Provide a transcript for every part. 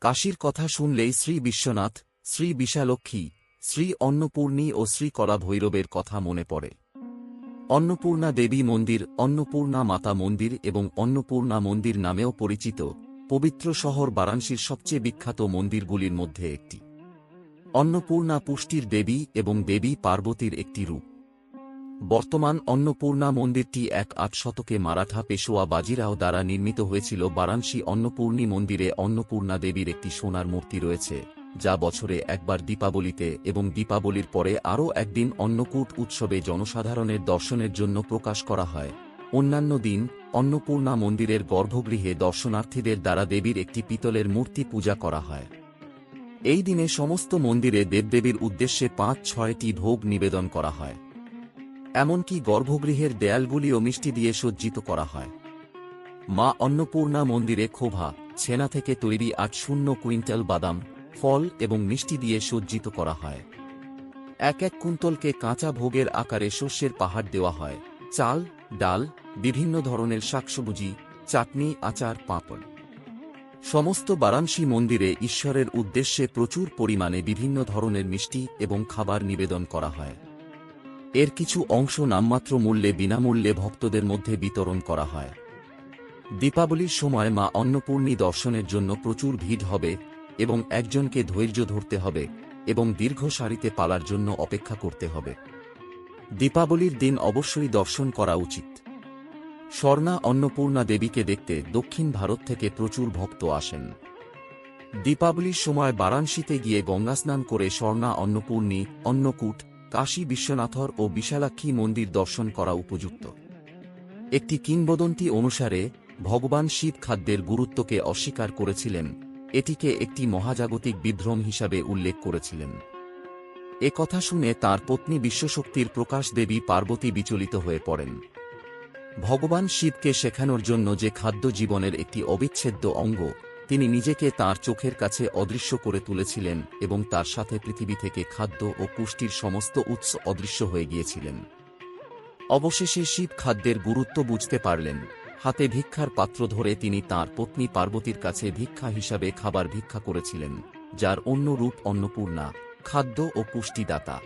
কাশীর কথা শুনলেই শ্রী বিশ্বনাথ, শ্রী বিশালক্ষী, শ্রী অন্নপূর্ণী ও শ্রী কলা ভৈরবের কথা মনে পড়ে। অন্নপূর্ণা দেবী মন্দির, অন্নপূর্ণা মাতা মন্দির এবং অন্নপূর্ণা মন্দির নামেও পরিচিত পবিত্র শহর বারাণসীর সবচেয়ে বিখ্যাত মন্দিরগুলির মধ্যে একটি। অন্নপূর্ণা পুষ্টির দেবী এবং দেবী পার্বতীর একটি রূপ। বর্তমান অন্নপূর্ণা মন্দিরটি ১ শতকে মারাঠা পেশোয়া বাজিরাও দ্বারা নির্মিত হয়েছিল। বারাণসী অন্নপূর্ণী মন্দিরে অন্নপূর্ণা দেবীর একটি সোনার মূর্তি রয়েছে, যা বছরে একবার দীপাবলিতে এবং দীপাবলির পরে আরও একদিন অন্নকূট উৎসবে জনসাধারণের দর্শনের জন্য প্রকাশ করা হয়। অন্যান্য দিন অন্নপূর্ণা মন্দিরের গর্ভগৃহে দর্শনার্থীদের দ্বারা দেবীর একটি পিতলের মূর্তি পূজা করা হয়। এই দিনে সমস্ত মন্দিরে দেবদেবীর উদ্দেশ্যে ৫-৬টি ভোগ নিবেদন করা হয়। এমনকি গর্ভগৃহের দেয়ালগুলিও মিষ্টি দিয়ে সজ্জিত করা হয়। মা অন্নপূর্ণা মন্দিরে খোভা, ছেনা থেকে তৈরি ৮০ কুইন্টাল বাদাম, ফল এবং মিষ্টি দিয়ে সজ্জিত করা হয়। এক কুন্তলকে কাঁচা ভোগের আকারে শস্যের পাহাড় দেওয়া হয়। চাল, ডাল, বিভিন্ন ধরনের শাকসবজি, চাটনি, আচার, পাঁপড়। সমস্ত বারাণসী মন্দিরে ঈশ্বরের উদ্দেশ্যে প্রচুর পরিমাণে বিভিন্ন ধরনের মিষ্টি এবং খাবার নিবেদন করা হয়। এর কিছু অংশ নামমাত্র মূল্যে বিনামূল্যে ভক্তদের মধ্যে বিতরণ করা হয়। দীপাবলির সময় মা অন্নপূর্ণী দর্শনের জন্য প্রচুর ভিড় হবে এবং একজনকে ধৈর্য ধরতে হবে এবং দীর্ঘ সারিতে পালার জন্য অপেক্ষা করতে হবে। দীপাবলির দিন অবশ্যই দর্শন করা উচিত। স্বর্ণা অন্নপূর্ণা দেবীকে দেখতে দক্ষিণ ভারত থেকে প্রচুর ভক্ত আসেন। দীপাবলির সময় বারাণসীতে গিয়ে গঙ্গাস্নান করে স্বর্ণা অন্নপূর্ণী, অন্নকূট, কাশী বিশ্বনাথর ও বিশালাক্ষী মন্দির দর্শন করা উপযুক্ত। একটি কিংবদন্তি অনুসারে ভগবান শিব খাদ্যের গুরুত্বকে অস্বীকার করেছিলেন, এটিকে একটি মহাজাগতিক বিভ্রম হিসাবে উল্লেখ করেছিলেন। এ কথা শুনে তাঁর পত্নী বিশ্বশক্তির প্রকাশ দেবী পার্বতী বিচলিত হয়ে পড়েন। ভগবান শিবকে শেখানোর জন্য যে খাদ্য জীবনের একটি অবিচ্ছেদ্য অঙ্গ, তিনি নিজেকে তাঁর চোখের কাছে অদৃশ্য করে তুলেছিলেন এবং তার সাথে পৃথিবী থেকে খাদ্য ও পুষ্টির সমস্ত উৎস অদৃশ্য হয়ে গিয়েছিলেন। অবশেষে শিব খাদ্যের গুরুত্ব বুঝতে পারলেন। হাতে ভিক্ষার পাত্র ধরে তিনি তাঁর পত্নী পার্বতীর কাছে ভিক্ষা হিসাবে খাবার ভিক্ষা করেছিলেন, যার অন্য রূপ অন্নপূর্ণা, খাদ্য ও পুষ্টিদাতা।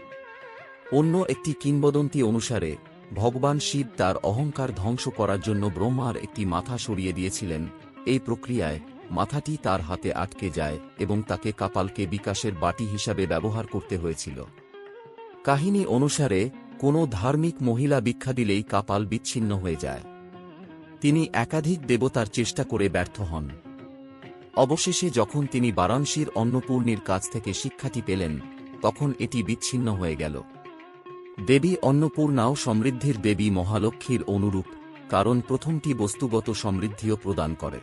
অন্য একটি কিংবদন্তি অনুসারে ভগবান শিব তার অহংকার ধ্বংস করার জন্য ব্রহ্মার একটি মাথা সরিয়ে দিয়েছিলেন। এই প্রক্রিয়ায় মাথাটি তার হাতে আটকে যায় এবং তাকে কপালকে বিকাশের বাটি হিসাবে ব্যবহার করতে হয়েছিল। কাহিনী অনুসারে কোনো ধার্মিক মহিলা ভিক্ষা দিলেই কপাল বিচ্ছিন্ন হয়ে যায়। তিনি একাধিক দেবতার চেষ্টা করে ব্যর্থ হন। অবশেষে যখন তিনি বারাণসীর অন্নপূর্ণীর কাছ থেকে শিক্ষাটি পেলেন, তখন এটি বিচ্ছিন্ন হয়ে গেল। দেবী অন্নপূর্ণাও সমৃদ্ধির দেবী মহালক্ষ্মীর অনুরূপ, কারণ প্রথমটি বস্তুগত সমৃদ্ধিও প্রদান করে।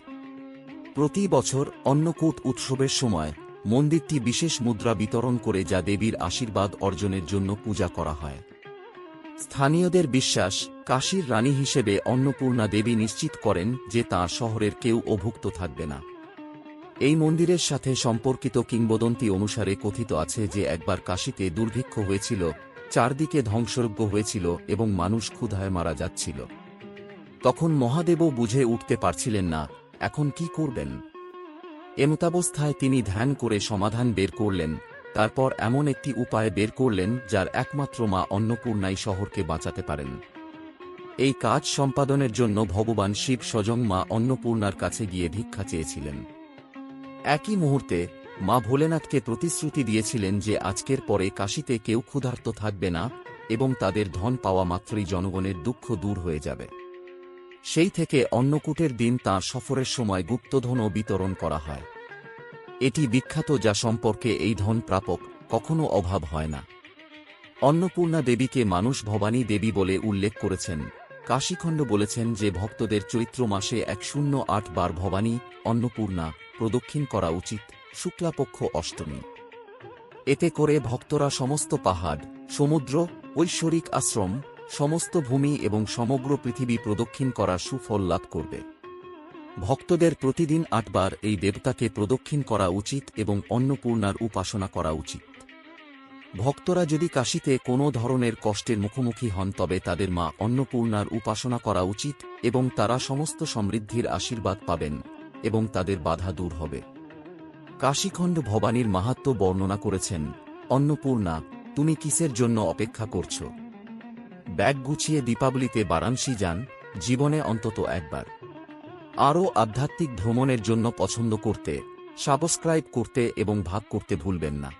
প্রতি বছর অন্নকূট উৎসবের সময় মন্দিরটি বিশেষ মুদ্রা বিতরণ করে, যা দেবীর আশীর্বাদ অর্জনের জন্য পূজা করা হয়। স্থানীয়দের বিশ্বাস, কাশীর রানী হিসেবে অন্নপূর্ণা দেবী নিশ্চিত করেন যে তাঁর শহরের কেউ অভুক্ত থাকবে না। এই মন্দিরের সাথে সম্পর্কিত কিংবদন্তি অনুসারে কথিত আছে যে একবার কাশীতে দুর্ভিক্ষ হয়েছিল, চারদিকে ধ্বংসযজ্ঞ হয়েছিল এবং মানুষ ক্ষুধায় মারা যাচ্ছিল। তখন মহাদেবও বুঝে উঠতে পারছিলেন না এখন কি করবেন। এমতাবস্থায় তিনি ধ্যান করে সমাধান বের করলেন। তারপর এমন একটি উপায় বের করলেন যার একমাত্র মা অন্নপূর্ণাই শহরকে বাঁচাতে পারেন। এই কাজ সম্পাদনের জন্য ভগবান শিব স্বয়ং মা অন্নপূর্ণার কাছে গিয়ে ভিক্ষা চেয়েছিলেন। একই মুহূর্তে মা ভোলেনাথকে প্রতিশ্রুতি দিয়েছিলেন যে আজকের পরে কাশীতে কেউ ক্ষুধার্ত থাকবে না এবং তাদের ধন পাওয়া মাত্রই জনগণের দুঃখ দূর হয়ে যাবে। সেই থেকে অন্নকূটের দিন তাঁর সফরের সময় গুপ্তধনও বিতরণ করা হয়। এটি বিখ্যাত, যা সম্পর্কে এই ধন প্রাপক কখনো অভাব হয় না। অন্নপূর্ণা দেবীকে মানুষ ভবানী দেবী বলে উল্লেখ করেছেন। কাশীখণ্ড বলেছেন যে ভক্তদের চৈত্র মাসে ১০৮ বার ভবানী, অন্নপূর্ণা প্রদক্ষিণ করা উচিত, শুক্লাপক্ষ অষ্টমী। এতে করে ভক্তরা সমস্ত পাহাড়, সমুদ্র, ঐশ্বরিক আশ্রম, সমস্ত ভূমি এবং সমগ্র পৃথিবী প্রদক্ষিণ করার সুফল লাভ করবে। ভক্তদের প্রতিদিন ৮ বার এই দেবতাকে প্রদক্ষিণ করা উচিত এবং অন্নপূর্ণার উপাসনা করা উচিত। ভক্তরা যদি কাশীতে কোনো ধরনের কষ্টের মুখোমুখি হন তবে তাদের মা অন্নপূর্ণার উপাসনা করা উচিত এবং তারা সমস্ত সমৃদ্ধির আশীর্বাদ পাবেন এবং তাদের বাধা দূর হবে। কাশীখণ্ড ভবানীর মাহাত্ম্য বর্ণনা করেছেন, অন্নপূর্ণা, তুমি কিসের জন্য অপেক্ষা করছ? ব্যাগ গুছিয়ে দীপাবলিতে বারাণসী যান, জীবনে অন্তত একবার। আরও আধ্যাত্মিক ভ্রমণের জন্য পছন্দ করতে, সাবস্ক্রাইব করতে এবং ভাগ করতে ভুলবেন না।